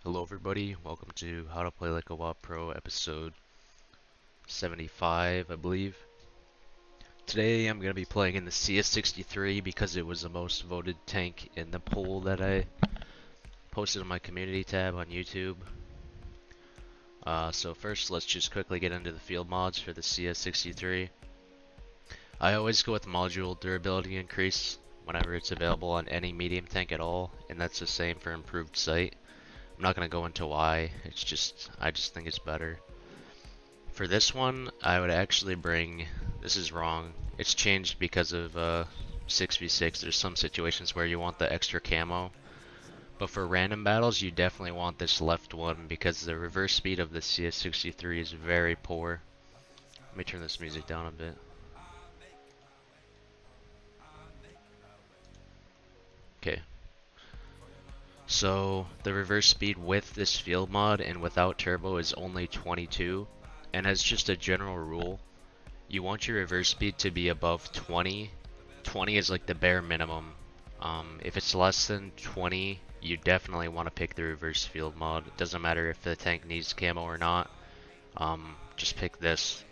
Hello everybody, welcome to How to Play Like a WoW Pro episode 75, I believe. Today I'm going to be playing in the CS63 because it was the most voted tank in the poll that I posted on my community tab on YouTube. So first let's just quickly get into the field mods for the CS63. I always go with module durability increase whenever it's available on any medium tank at all, and that's the same for improved sight. I'm not going to go into why, I just think it's better. For this one, I would actually bring, this is wrong, it's changed because of 6v6, there's some situations where you want the extra camo, but for random battles you definitely want this left one because the reverse speed of the CS63 is very poor. Let me turn this music down a bit. Okay. So the reverse speed with this field mod and without turbo is only 22, and as just a general rule, you want your reverse speed to be above 20. 20 is like the bare minimum. If it's less than 20, you definitely want to pick the reverse field mod. It doesn't matter if the tank needs camo or not. Just pick this,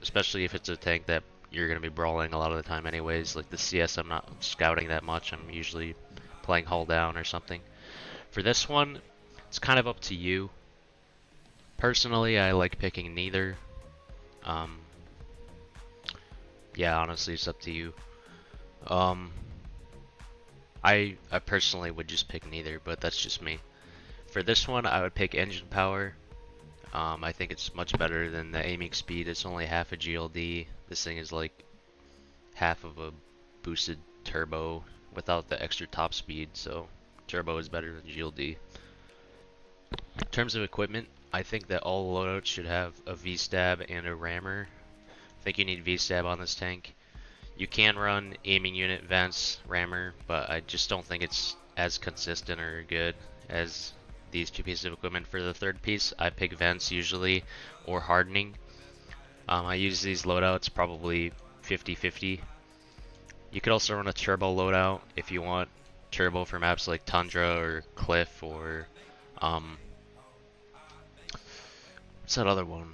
especially if it's a tank that you're going to be brawling a lot of the time anyways. Like the CS, I'm not scouting that much. I'm usually playing hull down or something. For this one, it's kind of up to you. Personally, I like picking neither. Yeah, honestly, it's up to you. I personally would just pick neither, but that's just me. For this one, I would pick engine power. I think it's much better than the aiming speed. It's only half a GLD. This thing is like half of a boosted turbo without the extra top speed, so turbo is better than GLD. In terms of equipment, I think that all loadouts should have a V-stab and a rammer. I think you need V-stab on this tank. You can run aiming unit, vents, rammer, but I just don't think it's as consistent or good as these two pieces of equipment. For the third piece, I pick vents usually, or hardening. I use these loadouts probably 50-50. You could also run a turbo loadout if you want turbo for maps like Tundra or Cliff or what's that other one?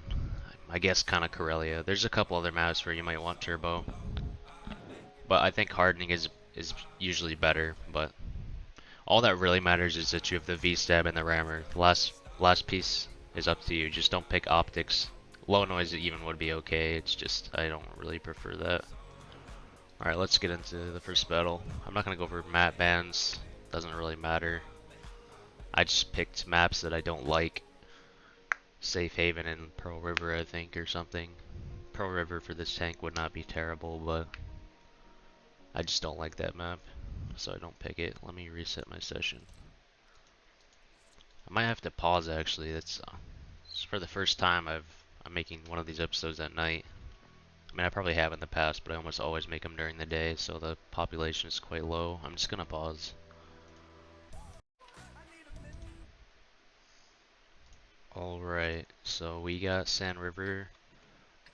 I guess kind of Corellia. There's a couple other maps where you might want turbo. But I think hardening is usually better, but all that really matters is that you have the V-stab and the rammer. The last piece is up to you. Just don't pick optics. Low noise even would be okay. It's just I don't really prefer that. Alright, let's get into the first battle. I'm not gonna go over map bans. Doesn't really matter. I just picked maps that I don't like. Safe Haven and Pearl River, I think, or something. Pearl River for this tank would not be terrible, but I just don't like that map, so I don't pick it. Let me reset my session. I might have to pause actually. It's for the first time I'm making one of these episodes at night. I mean, I probably have in the past, but I almost always make them during the day, so the population is quite low. I'm just gonna pause. Alright, so we got Sand River.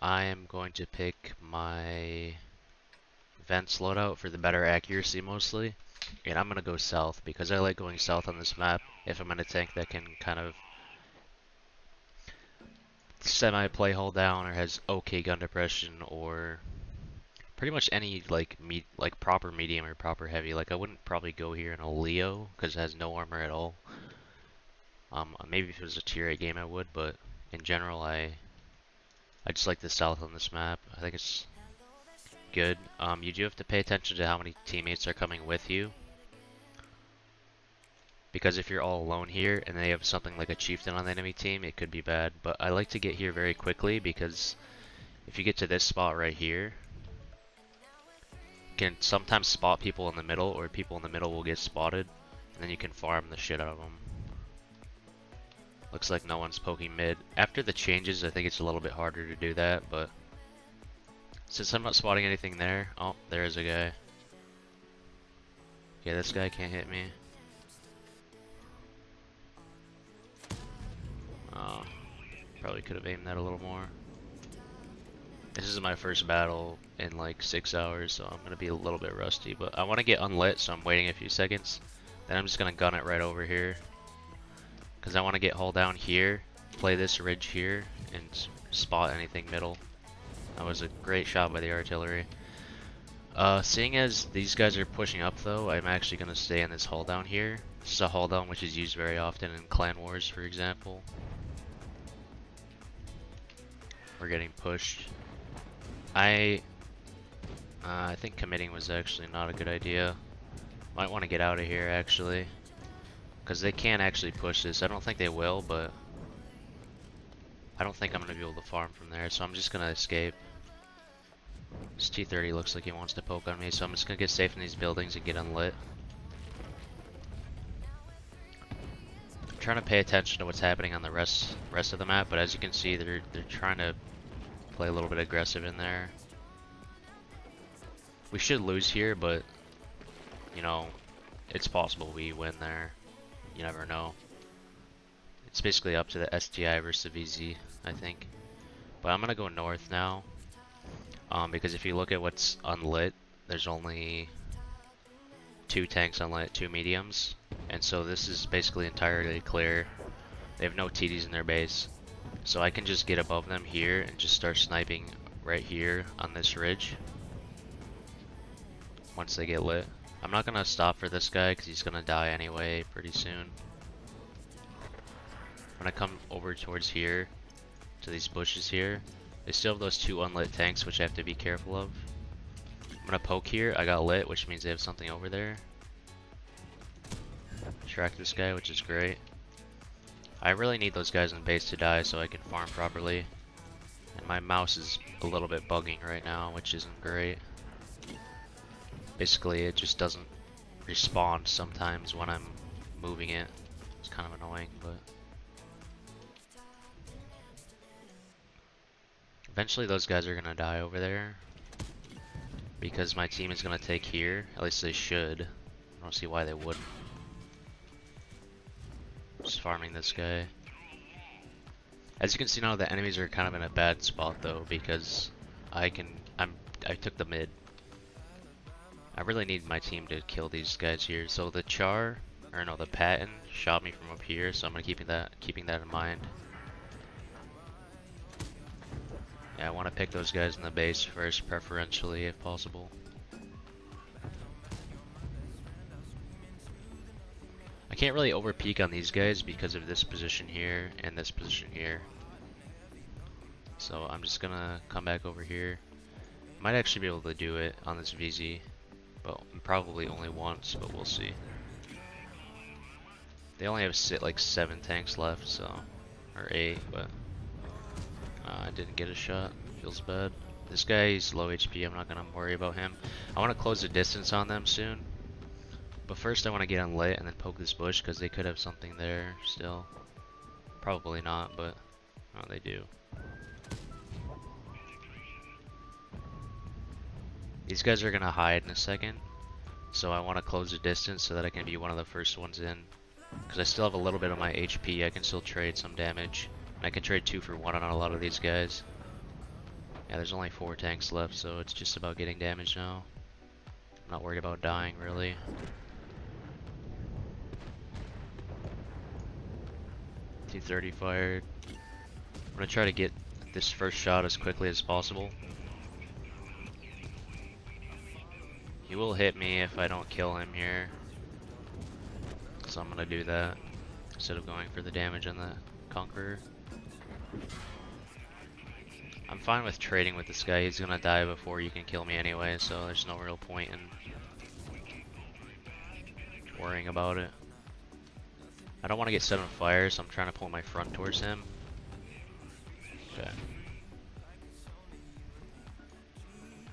I am going to pick my vents loadout for the better accuracy mostly. And I'm gonna go south because I like going south on this map if I'm in a tank that can kind of semi-play hull down or has okay gun depression or pretty much any like proper medium or proper heavy. Like I wouldn't probably go here in a Leo because it has no armor at all. Maybe if it was a tier 8 game I would, but in general I just like the south on this map. I think it's good. You do have to pay attention to how many teammates are coming with you. Because if you're all alone here and they have something like a chieftain on the enemy team, it could be bad. But I like to get here very quickly because if you get to this spot right here, you can sometimes spot people in the middle, or people in the middle will get spotted, and then you can farm the shit out of them. Looks like no one's poking mid. After the changes, I think it's a little bit harder to do that, but since I'm not spotting anything there, oh, there's a guy. Yeah, this guy can't hit me. Oh, probably could have aimed that a little more. This is my first battle in like 6 hours, so I'm gonna be a little bit rusty, but I want to get unlit, so I'm waiting a few seconds. Then I'm just gonna gun it right over here. because I want to get hull down here, play this ridge here, and spot anything middle. That was a great shot by the artillery. Seeing as these guys are pushing up though, I'm actually going to stay in this hull down here. This is a hull down which is used very often in clan wars, for example. We're getting pushed. I think committing was actually not a good idea. Might want to get out of here actually, because they can actually push this. I don't think they will, but I don't think I'm going to be able to farm from there, so I'm just going to escape. This T-30 looks like he wants to poke on me, so I'm just going to get safe in these buildings and get unlit. I'm trying to pay attention to what's happening on the rest of the map, but as you can see, they're trying to play a little bit aggressive in there. We should lose here, but you know, it's possible we win there. You never know. It's basically up to the STI versus the VZ, I think. But I'm gonna go north now, because if you look at what's unlit, there's only 2 tanks unlit, 2 mediums, and so this is basically entirely clear. They have no TDs in their base, so I can just get above them here and just start sniping right here on this ridge once they get lit. I'm not gonna stop for this guy because he's gonna die anyway pretty soon. When I come over towards here, to these bushes here, they still have those 2 unlit tanks which I have to be careful of. I'm gonna poke here, I got lit, which means they have something over there. Track this guy, which is great. I really need those guys in base to die so I can farm properly. And my mouse is a little bit bugging right now, which isn't great. Basically, it just doesn't respond sometimes when I'm moving it. It's kind of annoying, but eventually those guys are gonna die over there because my team is gonna take here. At least they should. I don't see why they wouldn't. Just farming this guy. As you can see now, the enemies are kind of in a bad spot though, because I took the mid. I really need my team to kill these guys here. So the the Patton shot me from up here, so I'm gonna keeping that in mind. Yeah, I want to pick those guys in the base first, preferentially if possible. I can't really over peek on these guys because of this position here and this position here. So I'm just gonna come back over here. Might actually be able to do it on this VZ. But probably only once, but we'll see. They only have like 7 tanks left, so, or 8, but I didn't get a shot. Feels bad. This guy is low HP. I'm not gonna worry about him. I want to close the distance on them soon, but first I want to get unlit and then poke this bush because they could have something there still. Probably not, but oh, they do. These guys are gonna hide in a second, so I want to close the distance so that I can be one of the first ones in. Because I still have a little bit of my HP, I can still trade some damage. And I can trade 2 for 1 on a lot of these guys. Yeah, there's only 4 tanks left, so it's just about getting damage now. I'm not worried about dying, really. T-30 fired. I'm gonna try to get this first shot as quickly as possible. He will hit me if I don't kill him here, so I'm gonna do that instead of going for the damage on the Conqueror. I'm fine with trading with this guy. He's gonna die before you can kill me anyway, so there's no real point in worrying about it. I don't want to get set on fire, so I'm trying to pull my front towards him. Okay.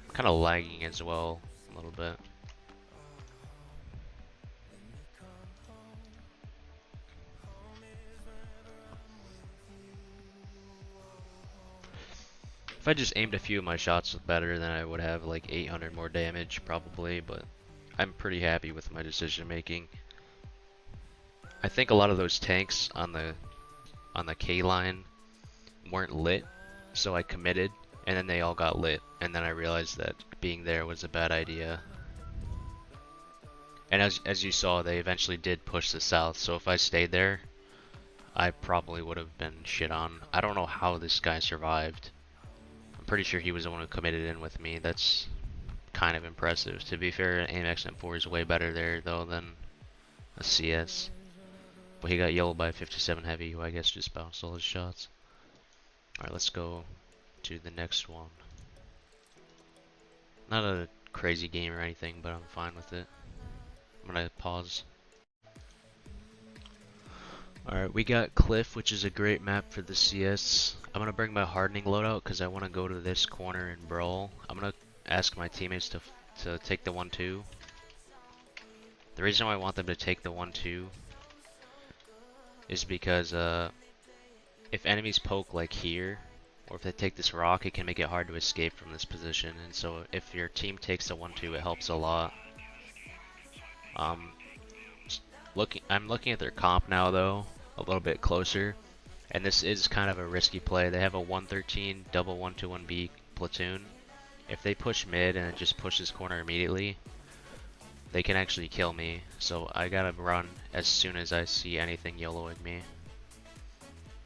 I'm kind of lagging as well. A little bit. If I just aimed a few of my shots better, then I would have like 800 more damage probably, but I'm pretty happy with my decision making. I think a lot of those tanks on the K line weren't lit, so I committed and then they all got lit, and then I realized that being there was a bad idea. And as you saw, they eventually did push the south, so if I stayed there, I probably would have been shit on. I don't know how this guy survived. I'm pretty sure he was the one who committed in with me. That's kind of impressive. To be fair, Amex M4 is way better there though than a CS. But he got yellowed by a 57 heavy, who I guess just bounced all his shots. Alright, let's go to the next one. Not a crazy game or anything, but I'm fine with it. I'm gonna pause. Alright, we got Cliff, which is a great map for the CS. I'm gonna bring my hardening loadout because I want to go to this corner and brawl. I'm gonna ask my teammates to take the 1-2. The reason why I want them to take the 1-2 is because if enemies poke like here, or if they take this rock, it can make it hard to escape from this position. And so if your team takes the 1-2, it helps a lot. I'm looking at their comp now though, a little bit closer, and this is kind of a risky play. They have a 113 double 121B platoon. If they push mid and it just pushes corner immediately, they can actually kill me. So I gotta run as soon as I see anything YOLOing me.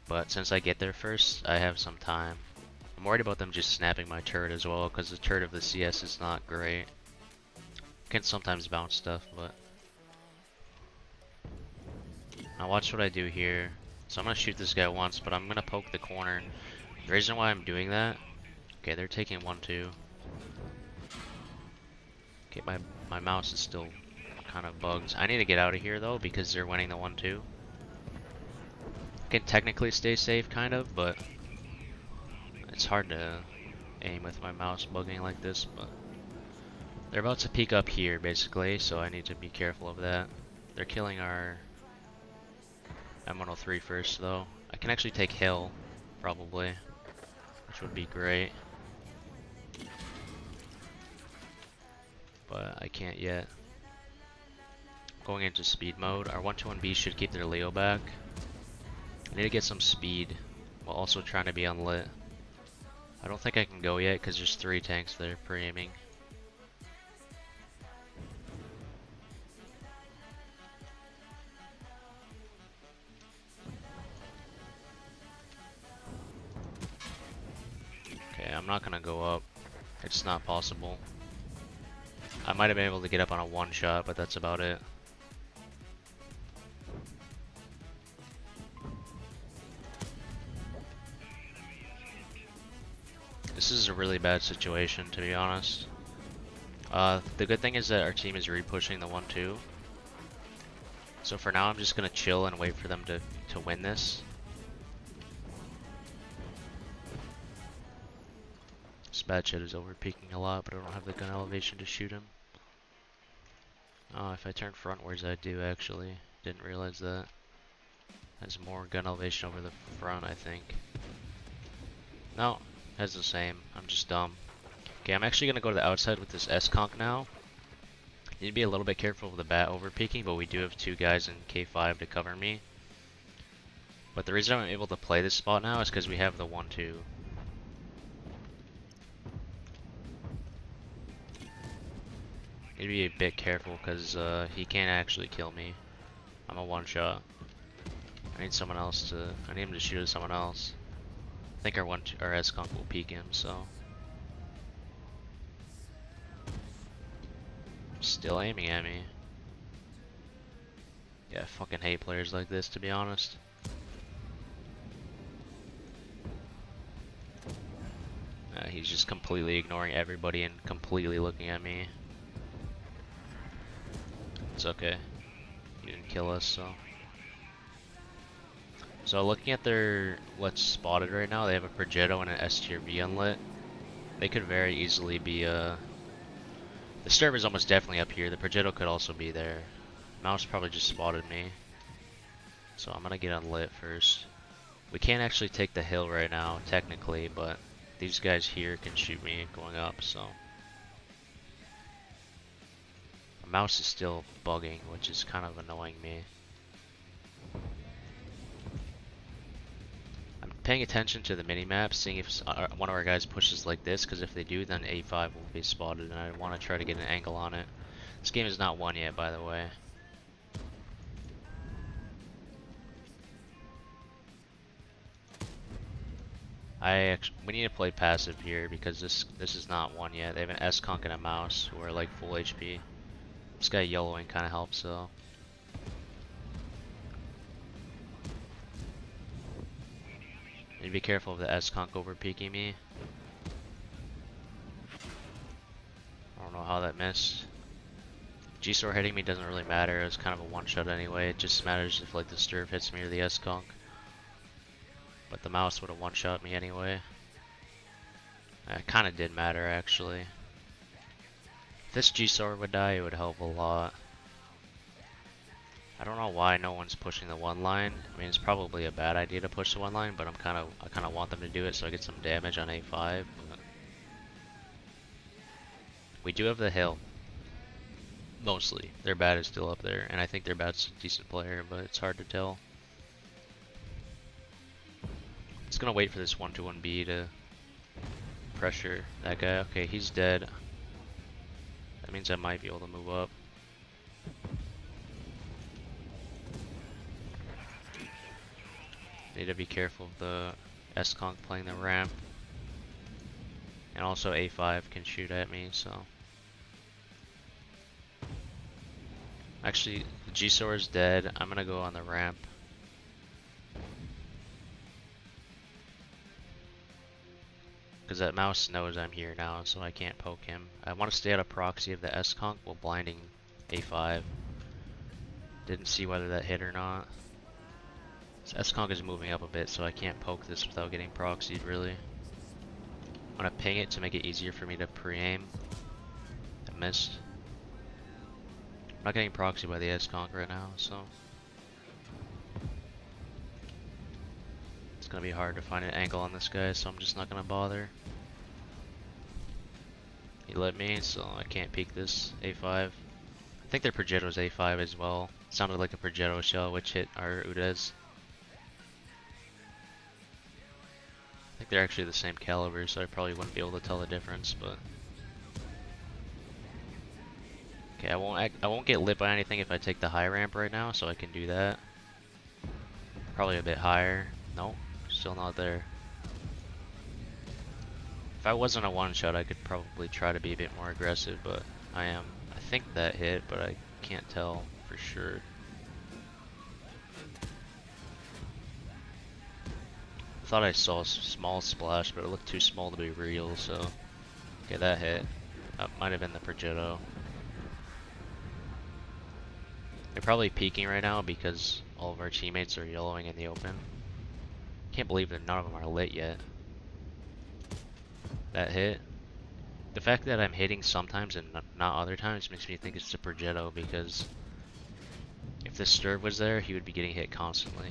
But since I get there first, I have some time. I'm worried about them just snapping my turret as well, because the turret of the CS is not great. Can sometimes bounce stuff, but now watch what I do here. So I'm gonna shoot this guy once, but I'm gonna poke the corner. The reason why I'm doing that, okay, they're taking 1-2. Okay, my mouse is still kind of bugged. I need to get out of here though because they're winning the 1-2. I can technically stay safe kind of, but it's hard to aim with my mouse bugging like this. But they're about to peek up here basically, so I need to be careful of that. They're killing our M103 first though. I can actually take hill, probably, which would be great. But I can't yet. Going into speed mode. Our 121B should keep their Leo back. I need to get some speed while also trying to be unlit. I don't think I can go yet because there's 3 tanks there pre-aiming. Okay, I'm not gonna go up. It's not possible. I might have been able to get up on a 1-shot, but that's about it. This is a really bad situation, to be honest. The good thing is that our team is re-pushing the 1-2. So for now, I'm just gonna chill and wait for them to win this. This bad shit is over peeking a lot, but I don't have the gun elevation to shoot him. Oh, if I turn frontwards, I do actually. Didn't realize that. Has more gun elevation over the front, I think. No, has the same. I'm just dumb. Okay, I'm actually gonna go to the outside with this S-conk now. Need to be a little bit careful with the bat over peeking, but we do have 2 guys in K5 to cover me. But the reason I'm able to play this spot now is because we have the 1-2. Need to be a bit careful because he can't actually kill me. I'm a 1-shot. I need someone else to. I need him to shoot at someone else. I think our S-conk will peek him, so. Still aiming at me. Yeah, I fucking hate players like this, to be honest. He's just completely ignoring everybody and completely looking at me. It's okay. He didn't kill us, so. So looking at their what's spotted right now, they have a Progetto and an S tier V unlit. They could very easily be the Sturm is almost definitely up here. The Progetto could also be there. Mouse probably just spotted me. So I'm gonna get unlit first. We can't actually take the hill right now, technically, but these guys here can shoot me going up, so. My mouse is still bugging, which is kind of annoying me. I'm paying attention to the minimap, seeing if one of our guys pushes like this, because if they do, then A5 will be spotted, and I want to try to get an angle on it. This game is not won yet, by the way. We need to play passive here because this is not one yet. They have an S-Conk and a mouse who are like full HP. This guy yellowing kind of helps though. Need to be careful of the S-Conk over peeking me. I don't know how that missed. G-Sor hitting me doesn't really matter. It was kind of a one-shot anyway. It just matters if like the Sturf hits me or the S-Conk. But the mouse would have one-shot me anyway. It kind of did matter actually. If this G-Sor would die, it would help a lot. I don't know why no one's pushing the one line. I mean, it's probably a bad idea to push the one line, but I kind of want them to do it so I get some damage on A5. But we do have the hill. Mostly. Their bat is still up there, and I think their bat's a decent player, but it's hard to tell. It's gonna wait for this 1-1B to pressure that guy. Okay, he's dead. That means I might be able to move up. Need to be careful of the S-Conk playing the ramp. And also A5 can shoot at me, so. Actually, the G-Sor is dead. I'm gonna go on the ramp. Because that mouse knows I'm here now, so I can't poke him. I want to stay out of proxy of the S-Conk while blinding A5. Didn't see whether that hit or not. So S-Conk is moving up a bit, so I can't poke this without getting proxied, really. I'm gonna ping it to make it easier for me to pre-aim. I missed. I'm not getting proxied by the S-Conk right now, so. It's gonna be hard to find an angle on this guy, so I'm just not gonna bother. He let me, so I can't peek this A5. I think their Progetto's A5 as well. Sounded like a Progetto shell, which hit our Udez. I think they're actually the same caliber, so I probably wouldn't be able to tell the difference, but. Okay, I won't get lit by anything if I take the high ramp right now, so I can do that. Probably a bit higher. Nope, still not there. If I wasn't a one-shot, I could probably try to be a bit more aggressive, but I am. I think that hit, but I can't tell for sure. I thought I saw a small splash, but it looked too small to be real, so. Okay, that hit. That might have been the Progetto. They're probably peeking right now because all of our teammates are yellowing in the open. Can't believe that none of them are lit yet. That hit. The fact that I'm hitting sometimes and not other times makes me think it's the Progetto, because if the Sturb was there, he would be getting hit constantly.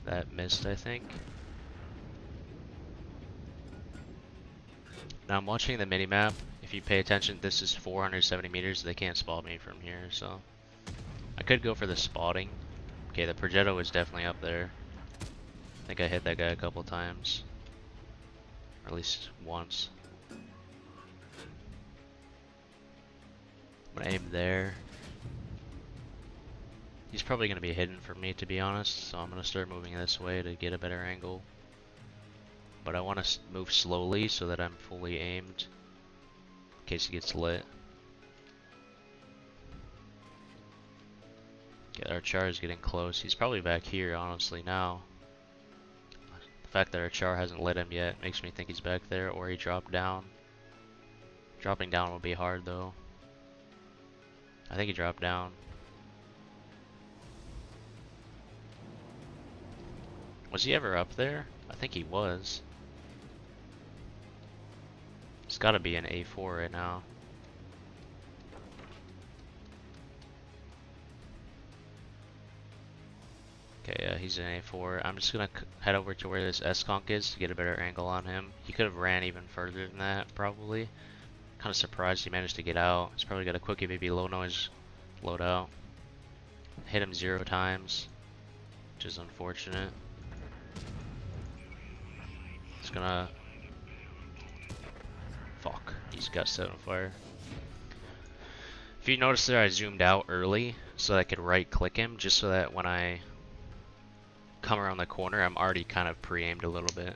That missed, I think. Now I'm watching the minimap. If you pay attention, this is 470 meters. They can't spot me from here, so I could go for the spotting. Okay, the Progetto is definitely up there. I think I hit that guy a couple times, or at least once. I'm gonna aim there. He's probably gonna be hidden from me, to be honest, so I'm gonna start moving this way to get a better angle. But I want to move slowly so that I'm fully aimed in case he gets lit. Okay, our char is getting close. He's probably back here, honestly, now. The fact that our char hasn't lit him yet makes me think he's back there, or he dropped down. Dropping down will be hard, though. I think he dropped down. Was he ever up there? I think he was. It's gotta be an A4 right now. Okay, yeah, he's an A4. I'm just gonna head over to where this S-Conk is to get a better angle on him. He could have ran even further than that, probably. Kind of surprised he managed to get out. He's probably got a quickie baby low noise loadout. Hit him 0 times, which is unfortunate. It's gonna. Fuck, he's got set on fire. If you notice there, I zoomed out early so that I could right click him, just so that when I come around the corner, I'm already kind of pre-aimed a little bit.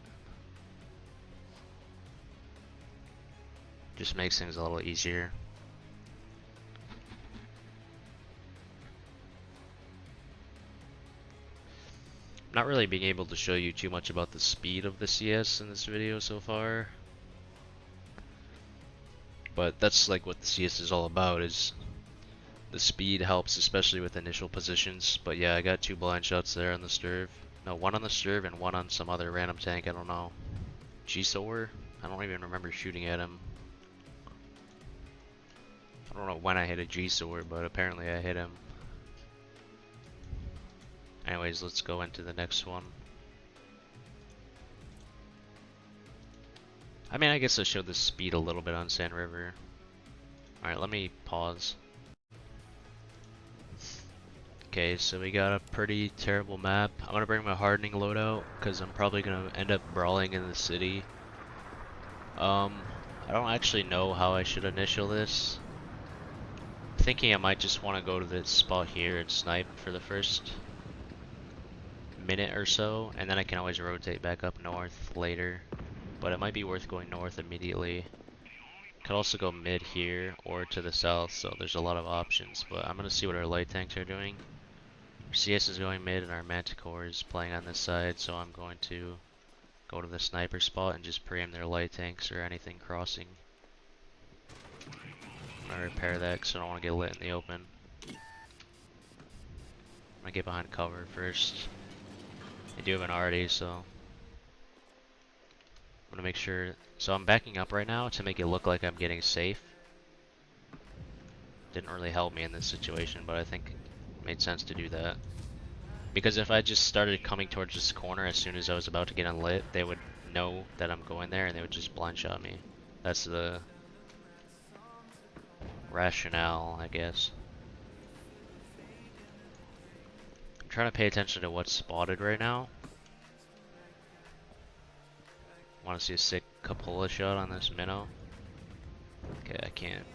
Just makes things a little easier. I'm not really being able to show you too much about the speed of the CS in this video so far. But that's like what the CS is all about, is the speed helps, especially with initial positions. But yeah, I got 2 blind shots there on the Sturv. No, 1 on the Sturv and 1 on some other random tank, I don't know. G-Sower? I don't even remember shooting at him. I don't know when I hit a G-Sower, but apparently I hit him. Anyways, let's go into the next one. I mean, I guess I showed the speed a little bit on Sand River. Alright, let me pause. Okay, so we got a pretty terrible map. I'm gonna bring my hardening loadout, because I'm probably gonna end up brawling in the city. I don't actually know how I should initial this. Thinking I might just want to go to this spot here and snipe for the first minute or so, and then I can always rotate back up north later. But it might be worth going north immediately. Could also go mid here or to the south, so there's a lot of options. But I'm gonna see what our light tanks are doing. Our CS is going mid and our Manticore is playing on this side, so I'm going to go to the sniper spot and just preempt their light tanks or anything crossing. I'm gonna repair that because I don't want to get lit in the open. I'm gonna get behind cover first. They do have an already, so I'm gonna make sure. So I'm backing up right now to make it look like I'm getting safe. Didn't really help me in this situation, but I think it made sense to do that. Because if I just started coming towards this corner as soon as I was about to get unlit, they would know that I'm going there and they would just blind shot me. That's the rationale, I guess. I'm trying to pay attention to what's spotted right now. Want to see a sick Cupola shot on this minnow? Okay, I can't.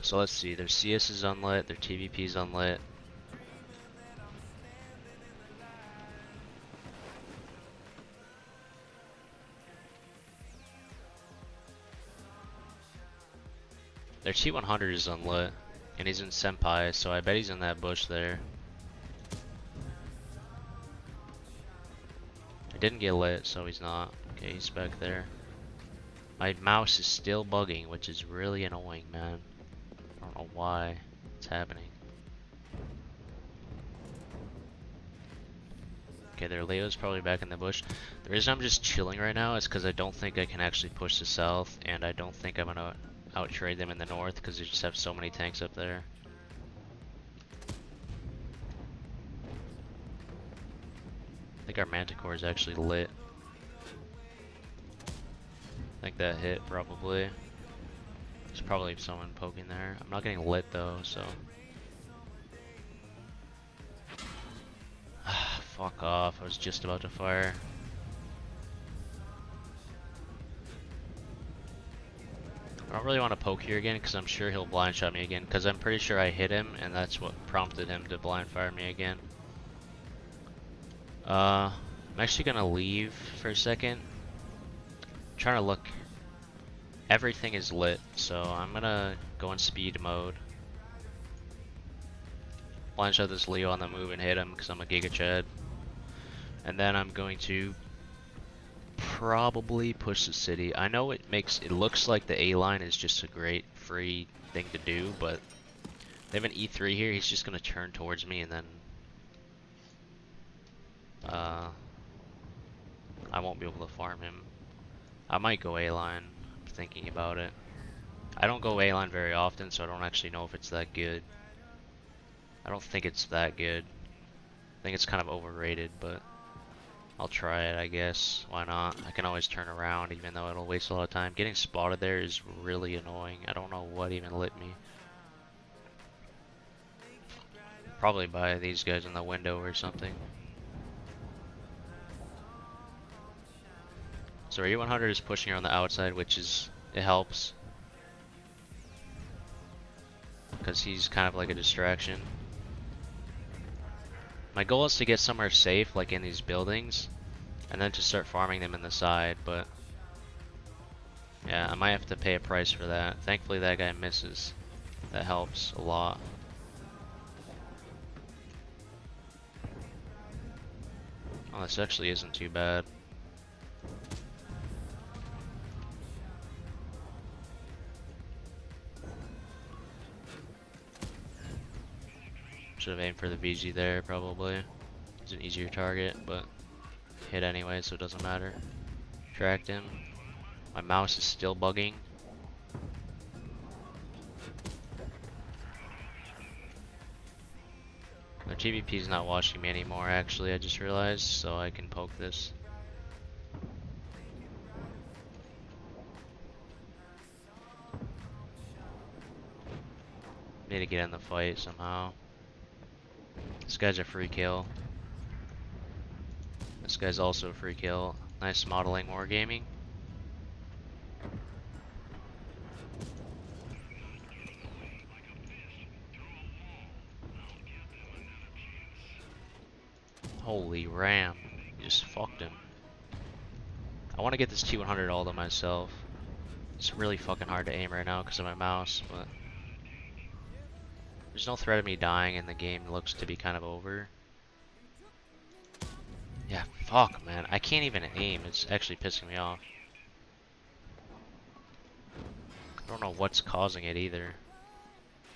So let's see. Their CS is unlit. Their TVP is unlit. Their T100 is unlit, and he's in Senpai, so I bet he's in that bush there. I didn't get lit, so he's not. Okay, he's back there. My mouse is still bugging, which is really annoying, man. I don't know why it's happening. Okay, their Leo's probably back in the bush. The reason I'm just chilling right now is because I don't think I can actually push the south, and I don't think I'm gonna out-trade them in the north because they just have so many tanks up there. I think our Manticore is actually lit. I think that hit probably. There's probably someone poking there. I'm not getting lit though, so. Fuck off, I was just about to fire. I don't really want to poke here again because I'm sure he'll blind shot me again because I'm pretty sure I hit him and that's what prompted him to blind fire me again. I'm actually gonna leave for a second. I'm trying to look. Everything is lit, so I'm gonna go in speed mode. Blind shot this Leo on the move and hit him because I'm a Giga Chad. And then I'm going to probably push the city. I know it looks like the A line is just a great free thing to do, but they have an E3 here. He's just gonna turn towards me and then I won't be able to farm him. I might go A line. I'm thinking about it. I don't go A line very often, so I don't actually know if it's that good. I don't think it's that good. I think it's kind of overrated, but I'll try it, I guess. Why not? I can always turn around, even though it'll waste a lot of time. Getting spotted there is really annoying. I don't know what even lit me. Probably by these guys in the window or something. So our E100 is pushing around the outside, which is, it helps. Because he's kind of like a distraction. My goal is to get somewhere safe, like in these buildings, and then to start farming them in the side, but yeah, I might have to pay a price for that. Thankfully that guy misses. That helps a lot. Oh, this actually isn't too bad. Should have aimed for the VG there, probably. It's an easier target, but hit anyway, so it doesn't matter. Tracked him. My mouse is still bugging. Their TVP is not watching me anymore, actually, I just realized, so I can poke this. Need to get in the fight somehow. This guy's a free kill. This guy's also a free kill. Nice modeling wargaming. Holy ram. You just fucked him. I want to get this T100 all to myself. It's really fucking hard to aim right now because of my mouse, but there's no threat of me dying and the game looks to be kind of over. Yeah, fuck, man. I can't even aim. It's actually pissing me off. I don't know what's causing it either.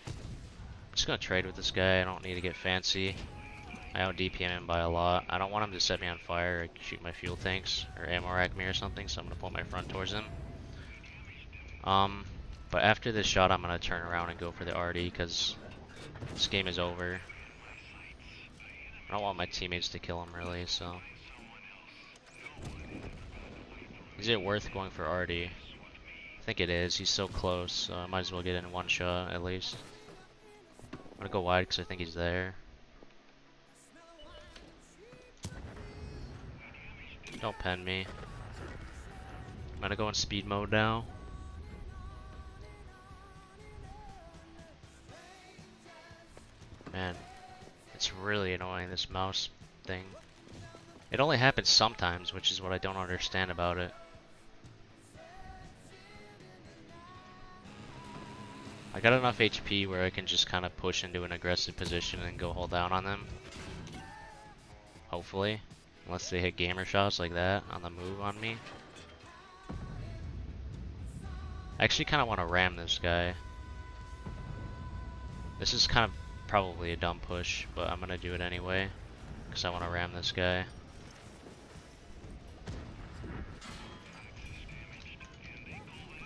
I'm just gonna trade with this guy. I don't need to get fancy. I out DPM him by a lot. I don't want him to set me on fire or shoot my fuel tanks or ammo rack me or something, so I'm gonna pull my front towards him. But after this shot, I'm gonna turn around and go for the RD because this game is over. I don't want my teammates to kill him really, so. Is it worth going for RD? I think it is. He's so close, so I might as well get in one shot at least. I'm gonna go wide because I think he's there. Don't pen me. I'm gonna go in speed mode now. Man, it's really annoying, this mouse thing. It only happens sometimes, which is what I don't understand about it. I got enough HP where I can just kind of push into an aggressive position and go hold down on them. Hopefully. Unless they hit gamer shots like that on the move on me. I actually kind of want to ram this guy. This is kind of probably a dumb push, but I'm going to do it anyway. Because I want to ram this guy.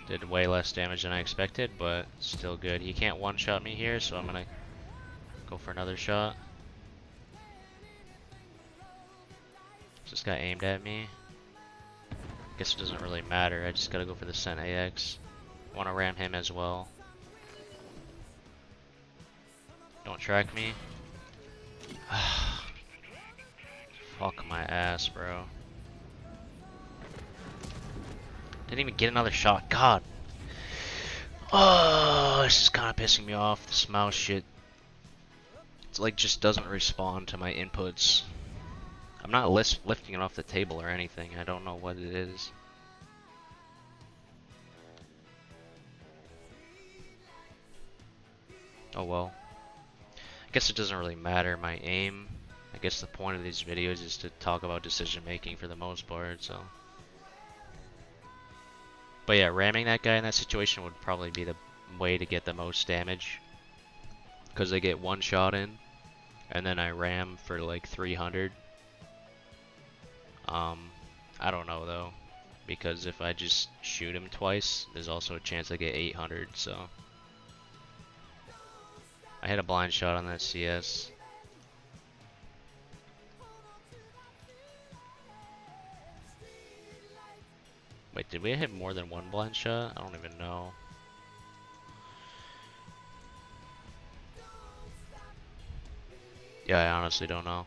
Did way less damage than I expected, but still good. He can't one-shot me here, so I'm going to go for another shot. This guy aimed at me. Guess it doesn't really matter. I just gotta go for the Cent AX. Want to ram him as well. Don't track me. Fuck my ass, bro. Didn't even get another shot. God. Oh, this is kind of pissing me off. This mouse shit. It's like just doesn't respond to my inputs. I'm not lifting it off the table or anything. I don't know what it is. Oh well. I guess it doesn't really matter my aim. I guess the point of these videos is to talk about decision making for the most part, so. But yeah, ramming that guy in that situation would probably be the way to get the most damage. Because they get one shot in, and then I ram for like 300. I don't know though, because if I just shoot him twice, there's also a chance I get 800, so. I hit a blind shot on that CS. Wait, did we hit more than one blind shot? I don't even know. Yeah, I honestly don't know.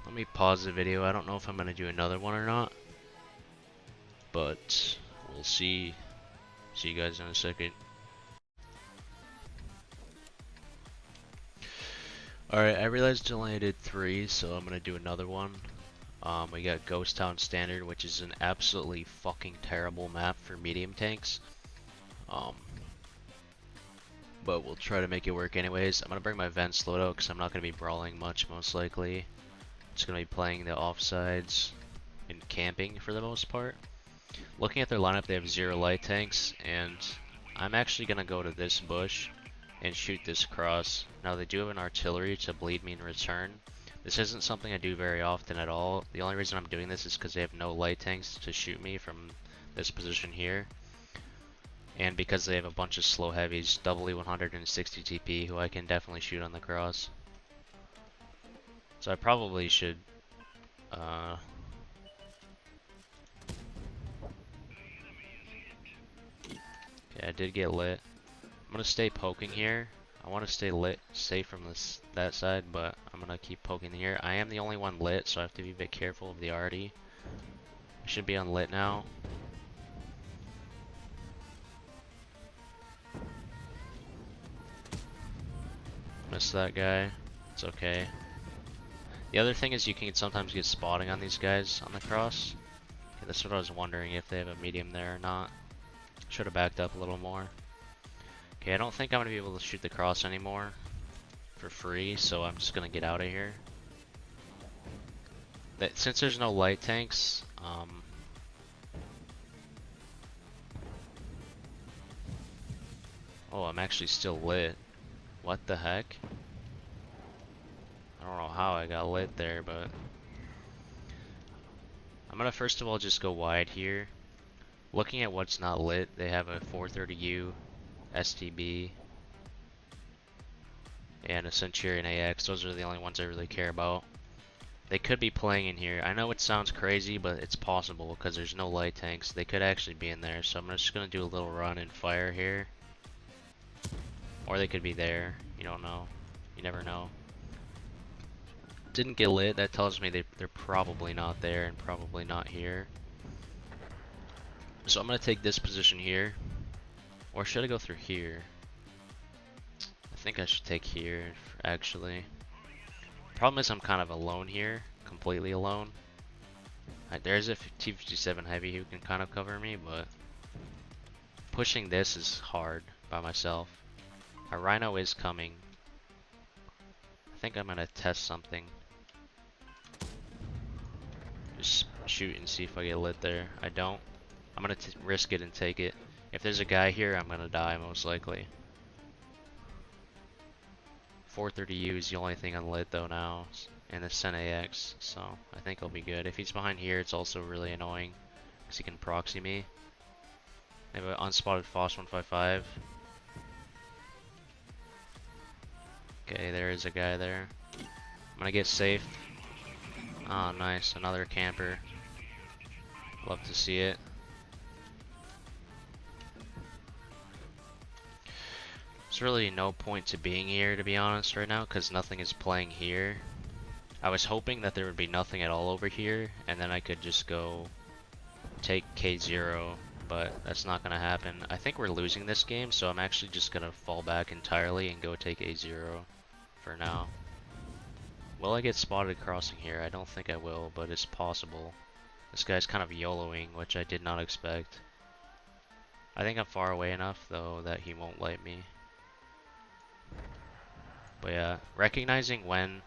Let me pause the video. I don't know if I'm gonna do another one or not, but we'll see. See you guys in a second. Alright, I realized I only did 3, so I'm gonna do another one. We got Ghost Town Standard, which is an absolutely fucking terrible map for medium tanks. Um, but we'll try to make it work anyways. I'm gonna bring my Vents loadout because I'm not gonna be brawling much, most likely. Just gonna be playing the offsides and camping for the most part. Looking at their lineup, they have 0 light tanks, and I'm actually gonna go to this bush and shoot this cross. Now they do have an artillery to bleed me in return. This isn't something I do very often at all. The only reason I'm doing this is because they have no light tanks to shoot me from this position here. And because they have a bunch of slow heavies, doubly 160 TP, who I can definitely shoot on the cross. So I probably should yeah, I did get lit. I'm gonna stay poking here. I want to stay lit, safe from that side, but I'm gonna keep poking here. I am the only one lit, so I have to be a bit careful of the arty. I should be on lit now. Missed that guy. It's okay. The other thing is you can sometimes get spotting on these guys on the cross. Okay, that's what I was wondering, if they have a medium there or not. Should have backed up a little more. Okay, I don't think I'm gonna be able to shoot the cross anymore for free, so I'm just gonna get out of here. Since there's no light tanks, oh, I'm actually still lit. What the heck? I don't know how I got lit there, but I'm gonna first of all just go wide here. Looking at what's not lit, they have a 430U, STB, and a Centurion AX. Those are the only ones I really care about. They could be playing in here. I know it sounds crazy, but it's possible because there's no light tanks. They could actually be in there, so I'm just gonna do a little run and fire here. Or they could be there. You don't know. You never know. Didn't get lit. That tells me they're probably not there and probably not here. So I'm gonna take this position here. Or should I go through here? I think I should take here, actually. Problem is I'm kind of alone here. Completely alone. There's a T-57 heavy who can kind of cover me, but pushing this is hard by myself. A rhino is coming. I think I'm gonna test something. Just shoot and see if I get lit there. I don't. I'm gonna risk it and take it. If there's a guy here, I'm gonna die most likely. 430U is the only thing unlit though now, and the Sen AX, so I think I'll be good. If he's behind here, it's also really annoying because he can proxy me. I have an unspotted Foss 155. Okay, there is a guy there. I'm gonna get safe. Oh, nice, another camper. Love to see it. There's really no point to being here, to be honest, right now, because nothing is playing here. I was hoping that there would be nothing at all over here, and then I could just go take K0, but that's not going to happen. I think we're losing this game, so I'm actually just going to fall back entirely and go take A0 for now. Will I get spotted crossing here? I don't think I will, but it's possible. This guy's kind of YOLOing, which I did not expect. I think I'm far away enough, though, that he won't light me. But yeah, recognizing when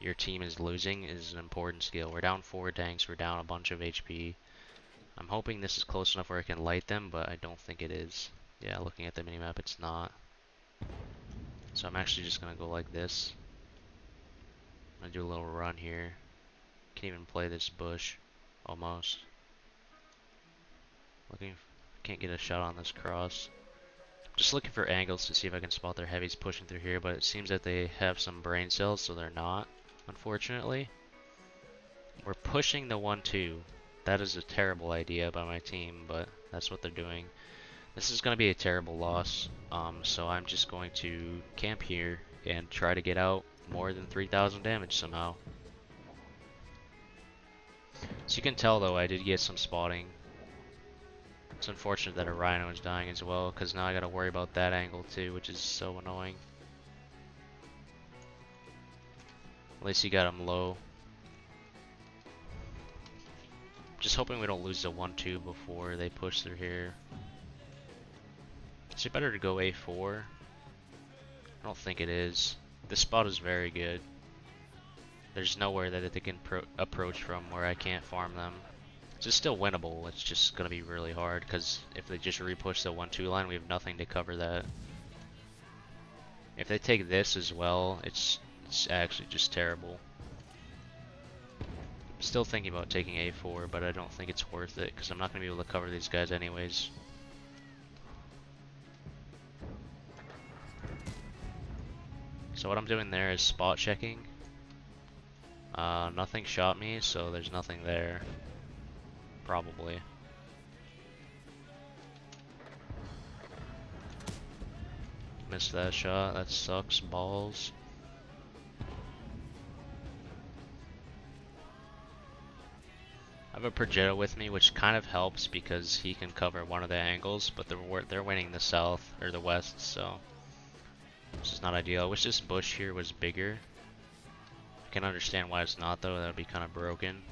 your team is losing is an important skill. We're down 4 tanks, we're down a bunch of HP. I'm hoping this is close enough where I can light them, but I don't think it is. Yeah, looking at the minimap, it's not. So I'm actually just gonna go like this. I'm gonna do a little run here. Can't even play this bush, almost. Can't get a shot on this cross. Just looking for angles to see if I can spot their heavies pushing through here, but it seems that they have some brain cells, so they're not, unfortunately. We're pushing the 1-2. That is a terrible idea by my team, but that's what they're doing. This is going to be a terrible loss, so I'm just going to camp here and try to get out more than 3,000 damage somehow. So you can tell, though, I did get some spotting. It's unfortunate that a rhino is dying as well, because now I gotta worry about that angle too, which is so annoying. least he got him low. Just hoping we don't lose the 1-2 before they push through here. Is it better to go A4? I don't think it is. This spot is very good. There's nowhere that they can approach from where I can't farm them. So it's still winnable, it's just going to be really hard, because if they just repush the 1-2 line, we have nothing to cover that. If they take this as well, it's actually just terrible. I'm still thinking about taking A4, but I don't think it's worth it, because I'm not going to be able to cover these guys anyways. So what I'm doing there is spot checking. Nothing shot me, so there's nothing there. Probably. Missed that shot, that sucks balls. I have a Progetto with me, which kind of helps because he can cover one of the angles, but they're winning the south, or the west, so this is not ideal. I wish this bush here was bigger. I can understand why it's not though, that would be kind of broken.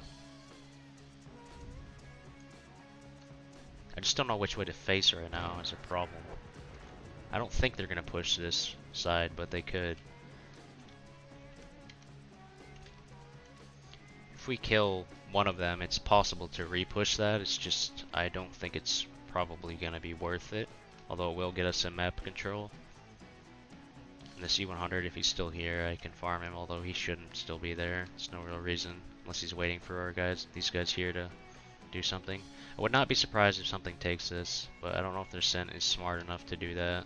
I just don't know which way to face right now is a problem. I don't think they're going to push this side, but they could. If we kill one of them, it's possible to re-push that. It's just, I don't think it's probably going to be worth it. Although it will get us some map control. And the C100, if he's still here, I can farm him, although he shouldn't still be there. There's no real reason, unless he's waiting for our guys, these guys here to do something. I would not be surprised if something takes this, but I don't know if their scent is smart enough to do that.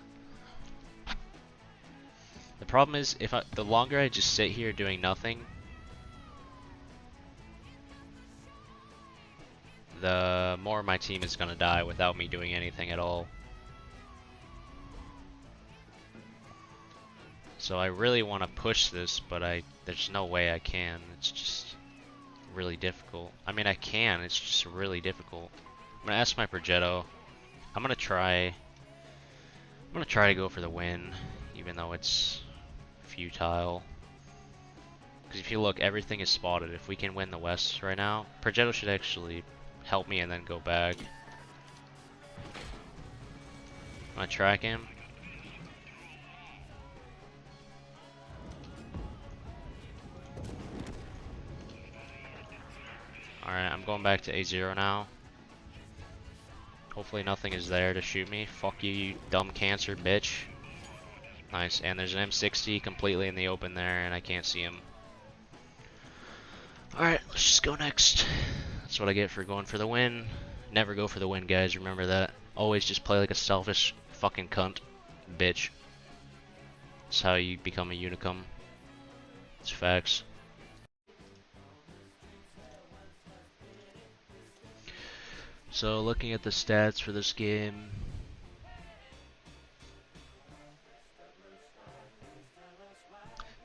The problem is, the longer I just sit here doing nothing, the more my team is going to die without me doing anything at all. So I really want to push this, but there's no way I can. It's just really difficult. I mean, I can, it's just really difficult. I'm going to ask my Progetto. I'm going to try to go for the win, even though it's futile. Because if you look, everything is spotted. If we can win the west right now, Progetto should actually help me and then go back. I'm going to track him. Alright, I'm going back to A0 now. Hopefully nothing is there to shoot me. Fuck you, you dumb cancer bitch. Nice, and there's an M60 completely in the open there, and I can't see him. Alright, let's just go next. That's what I get for going for the win. Never go for the win, guys, remember that. Always just play like a selfish fucking cunt. Bitch. That's how you become a unicum. It's facts. So looking at the stats for this game,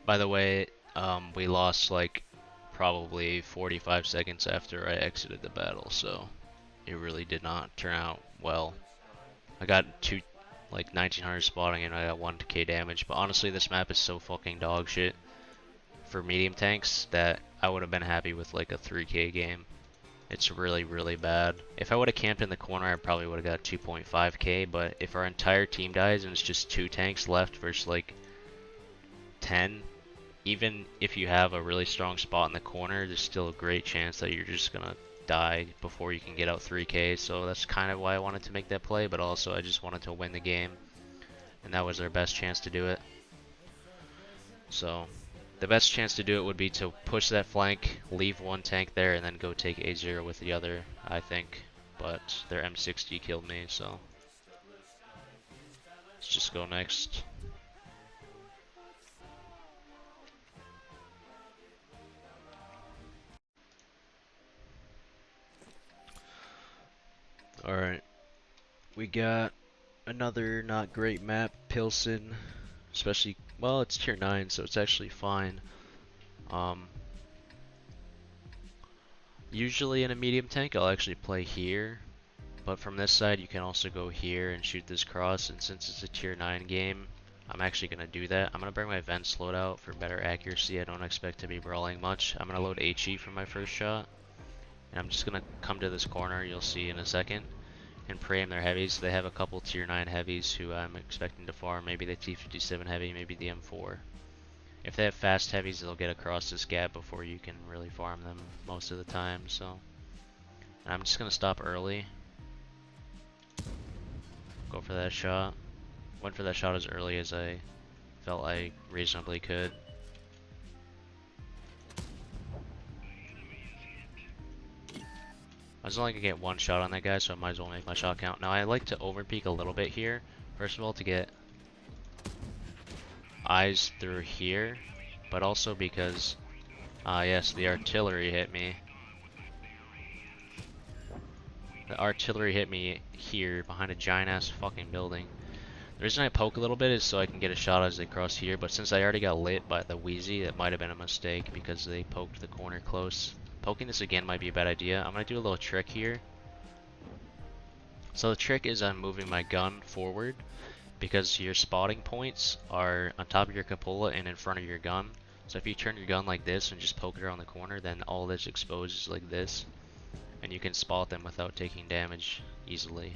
by the way, we lost like probably 45 seconds after I exited the battle, so it really did not turn out well. I got 1900 spotting and I got 1k damage, but honestly this map is so fucking dog shit for medium tanks that I would have been happy with like a 3k game. It's really, really bad. If I would have camped in the corner, I probably would have got 2.5k, but if our entire team dies and it's just 2 tanks left versus like 10, even if you have a really strong spot in the corner, there's still a great chance that you're just gonna die before you can get out 3k, so that's kind of why I wanted to make that play, but also I just wanted to win the game, and that was our best chance to do it. So the best chance to do it would be to push that flank, leave one tank there, and then go take A0 with the other, I think. But their M60 killed me, so let's just go next. Alright, we got another not great map, Pilsen, especially, well, it's tier 9, so it's actually fine. Usually in a medium tank I'll actually play here, but from this side you can also go here and shoot this cross, and since it's a tier 9 game, I'm actually going to do that. I'm going to bring my vents loadout for better accuracy. I don't expect to be brawling much. I'm going to load HE for my first shot. And I'm just going to come to this corner, you'll see in a second, and pre-aim their heavies. They have a couple tier 9 heavies who I'm expecting to farm. Maybe the T57 heavy, maybe the M4. If they have fast heavies, they'll get across this gap before you can really farm them most of the time. So, and I'm just going to stop early. Go for that shot. Went for that shot as early as I felt I reasonably could. I was only going to get one shot on that guy, so I might as well make my shot count. Now I like to overpeak a little bit here. First of all, to get eyes through here, but also because, yes, the artillery hit me. The artillery hit me here behind a giant ass fucking building. The reason I poke a little bit is so I can get a shot as they cross here, but since I already got lit by the Wheezy, that might have been a mistake because they poked the corner close. Poking this again might be a bad idea. I'm going to do a little trick here. So the trick is I'm moving my gun forward because your spotting points are on top of your cupola and in front of your gun. So if you turn your gun like this and just poke it around the corner, then all that's exposed is like this. And you can spot them without taking damage easily.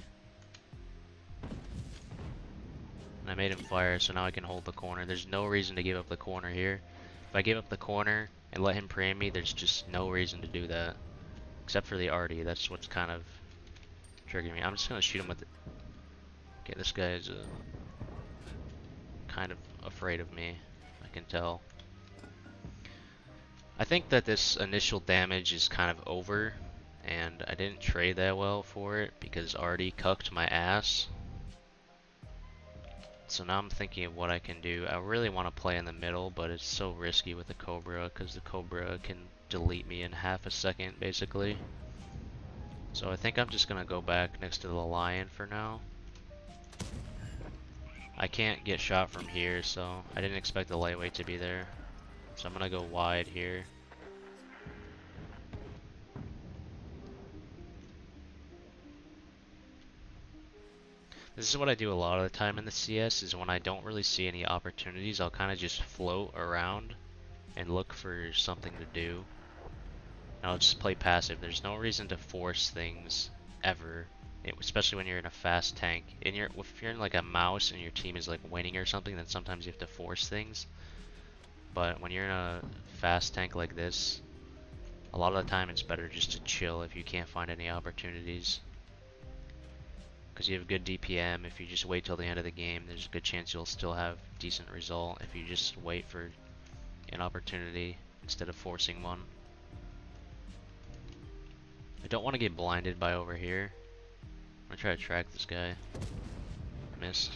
And I made him fire, so now I can hold the corner. There's no reason to give up the corner here. If I give up the corner and let him pre-aim me, there's just no reason to do that. Except for the arty, that's what's kind of triggering me. I'm just gonna shoot him with the... Okay, this guy is kind of afraid of me, I can tell. I think that this initial damage is kind of over, and I didn't trade that well for it because arty cucked my ass. So now I'm thinking of what I can do. I really want to play in the middle, but it's so risky with the Cobra because the Cobra can delete me in half a second, basically. So I think I'm just going to go back next to the Lion for now. I can't get shot from here, so I didn't expect the lightweight to be there. So I'm going to go wide here. This is what I do a lot of the time in the CS, is when I don't really see any opportunities, I'll kind of just float around and look for something to do. And I'll just play passive. There's no reason to force things, ever. Especially when you're in a fast tank. If you're in like a mouse and your team is like winning or something, then sometimes you have to force things. But when you're in a fast tank like this, a lot of the time it's better just to chill if you can't find any opportunities. Because you have good DPM. If you just wait till the end of the game, there's a good chance you'll still have decent result if you just wait for an opportunity instead of forcing one. I don't want to get blinded by over here. I'm gonna try to track this guy. Missed.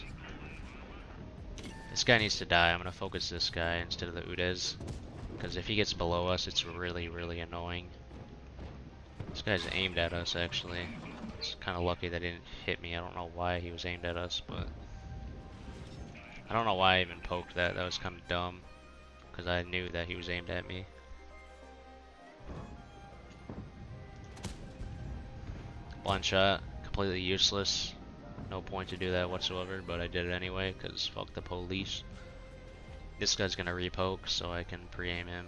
This guy needs to die. I'm gonna focus this guy instead of the Udes, because if he gets below us, it's really, really annoying. This guy's aimed at us, actually. It's kind of lucky that he didn't hit me. I don't know why he was aimed at us, but I don't know why I even poked that. That was kind of dumb, because I knew that he was aimed at me. Blind shot, completely useless. No point to do that whatsoever, but I did it anyway, because fuck the police. This guy's gonna repoke, so I can pre-aim him.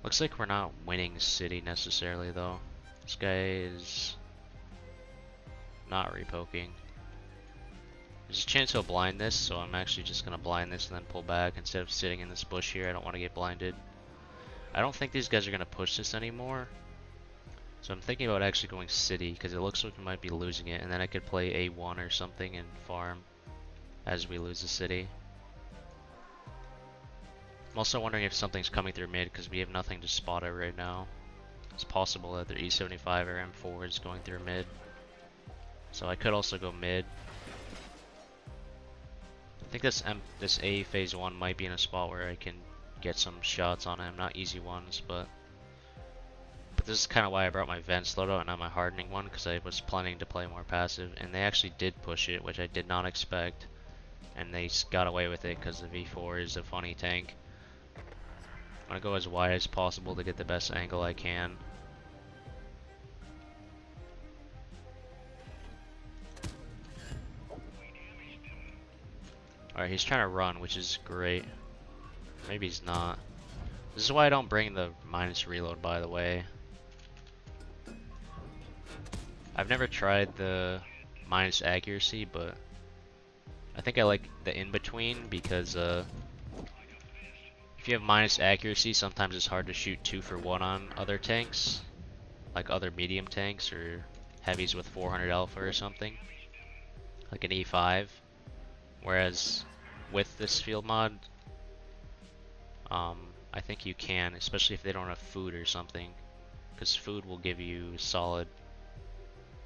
Looks like we're not winning city necessarily, though. This guy is not repoking. There's a chance he'll blind this, so I'm actually just gonna blind this and then pull back instead of sitting in this bush here. I don't want to get blinded. I don't think these guys are gonna push this anymore. So I'm thinking about actually going city, because it looks like we might be losing it, and then I could play A1 or something and farm as we lose the city. I'm also wondering if something's coming through mid, because we have nothing to spot it right now. It's possible that their E75 or M4 is going through mid. So I could also go mid. I think this A phase 1 might be in a spot where I can get some shots on him. Not easy ones, but this is kind of why I brought my vents loadout and not my hardening one, because I was planning to play more passive, and they actually did push it, which I did not expect, and they got away with it because the V4 is a funny tank. I'm gonna go as wide as possible to get the best angle I can. Alright, he's trying to run, which is great. Maybe he's not. This is why I don't bring the minus reload, by the way. I've never tried the minus accuracy, but I think I like the in-between because if you have minus accuracy, sometimes it's hard to shoot 2 for 1 on other tanks, like other medium tanks or heavies with 400 alpha or something, like an E5. Whereas with this field mod, I think you can, especially if they don't have food or something, because food will give you solid,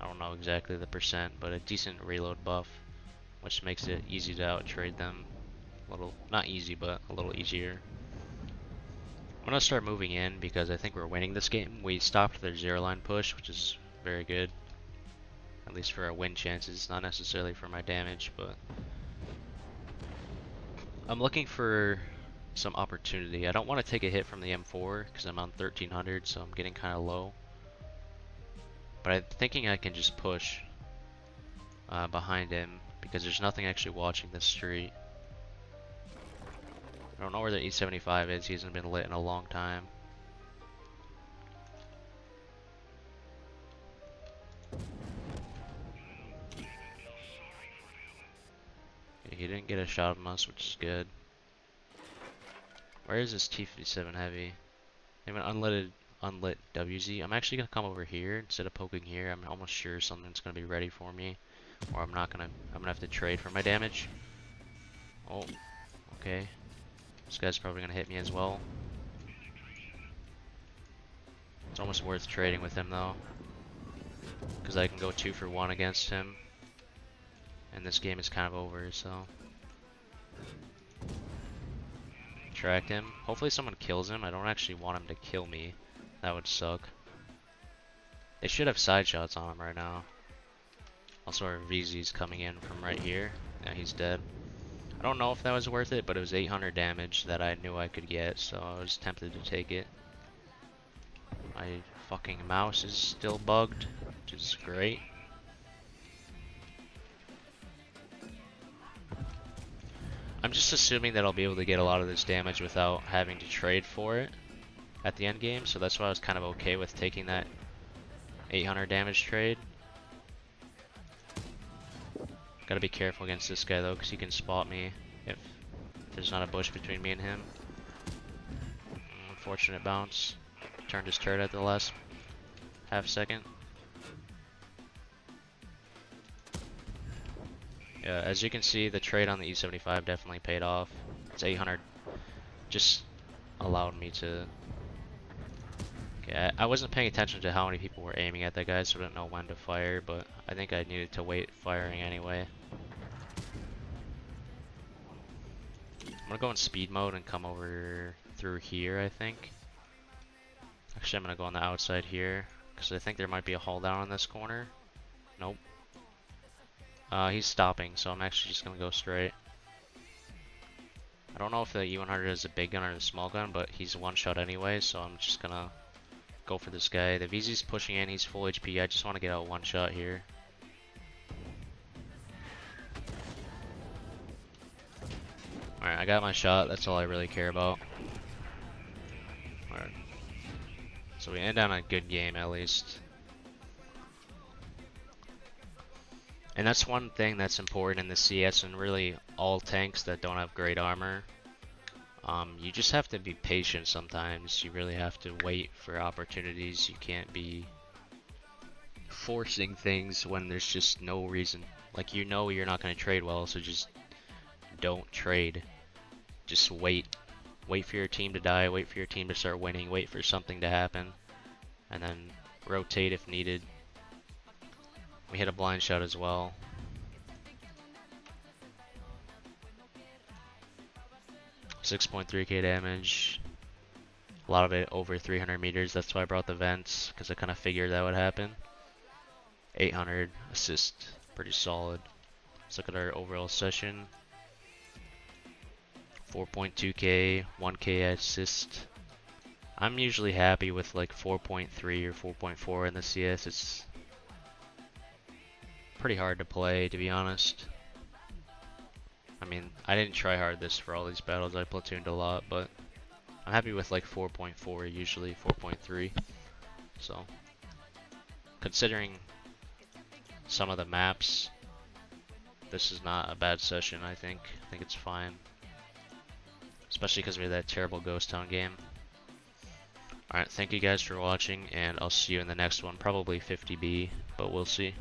I don't know exactly the percent, but a decent reload buff, which makes it easy to outtrade them. A little, not easy, but a little easier. I'm gonna start moving in because I think we're winning this game. We stopped their 0 line push, which is very good. At least for our win chances, not necessarily for my damage, but I'm looking for some opportunity. I don't want to take a hit from the M4 because I'm on 1300, so I'm getting kind of low. But I'm thinking I can just push behind him because there's nothing actually watching this street. I don't know where the E75 is. He hasn't been lit in a long time. He didn't get a shot of us, which is good. Where is this T57 heavy? They have an unlit WZ. I'm actually gonna come over here instead of poking here. I'm almost sure something's gonna be ready for me, or I'm gonna have to trade for my damage. Oh, okay. This guy's probably gonna hit me as well. It's almost worth trading with him though, because I can go 2 for 1 against him, and this game is kind of over. So tracked him. Hopefully someone kills him. I don't actually want him to kill me. That would suck. They should have side shots on him right now. Also, our VZ's coming in from right here. Yeah, he's dead. I don't know if that was worth it, but it was 800 damage that I knew I could get, so I was tempted to take it. My fucking mouse is still bugged, which is great. I'm just assuming that I'll be able to get a lot of this damage without having to trade for it at the end game, so that's why I was kind of okay with taking that 800 damage trade. Gotta be careful against this guy though, because he can spot me if there's not a bush between me and him. Unfortunate bounce. Turned his turret at the last half second. Yeah, as you can see, the trade on the E75 definitely paid off. It's 800. Just allowed me to... Okay, I wasn't paying attention to how many people were aiming at that guy, so I didn't know when to fire, but I think I needed to wait firing anyway. I'm gonna go in speed mode and come over through here, I think. Actually, I'm gonna go on the outside here, because I think there might be a hull down on this corner. Nope. He's stopping, so I'm actually just gonna go straight. I don't know if the E100 is a big gun or a small gun, but he's one shot anyway, so I'm just gonna go for this guy. The VZ's pushing in, he's full HP. I just want to get out one shot here. Alright, I got my shot. That's all I really care about. Alright. So we end on a good game at least. And that's one thing that's important in the CS and really all tanks that don't have great armor. You just have to be patient sometimes. You really have to wait for opportunities. You can't be forcing things when there's just no reason. Like, you know you're not going to trade well, so just don't trade. Just wait. Wait for your team to die, wait for your team to start winning, wait for something to happen, and then rotate if needed. We hit a blind shot as well. $6.3k damage. A lot of it over 300 meters. That's why I brought the vents, because I kind of figured that would happen. 800 assist. Pretty solid. Let's look at our overall session. 4.2k, 1k assist. I'm usually happy with like 4.3 or 4.4 in the CS. It's pretty hard to play, to be honest. I mean, I didn't try hard this for all these battles. I platooned a lot, but I'm happy with like 4.4, usually 4.3. So, considering some of the maps, this is not a bad session, I think. I think it's fine. Especially because we had that terrible Ghost Town game. Alright, thank you guys for watching, and I'll see you in the next one. Probably 50B, but we'll see.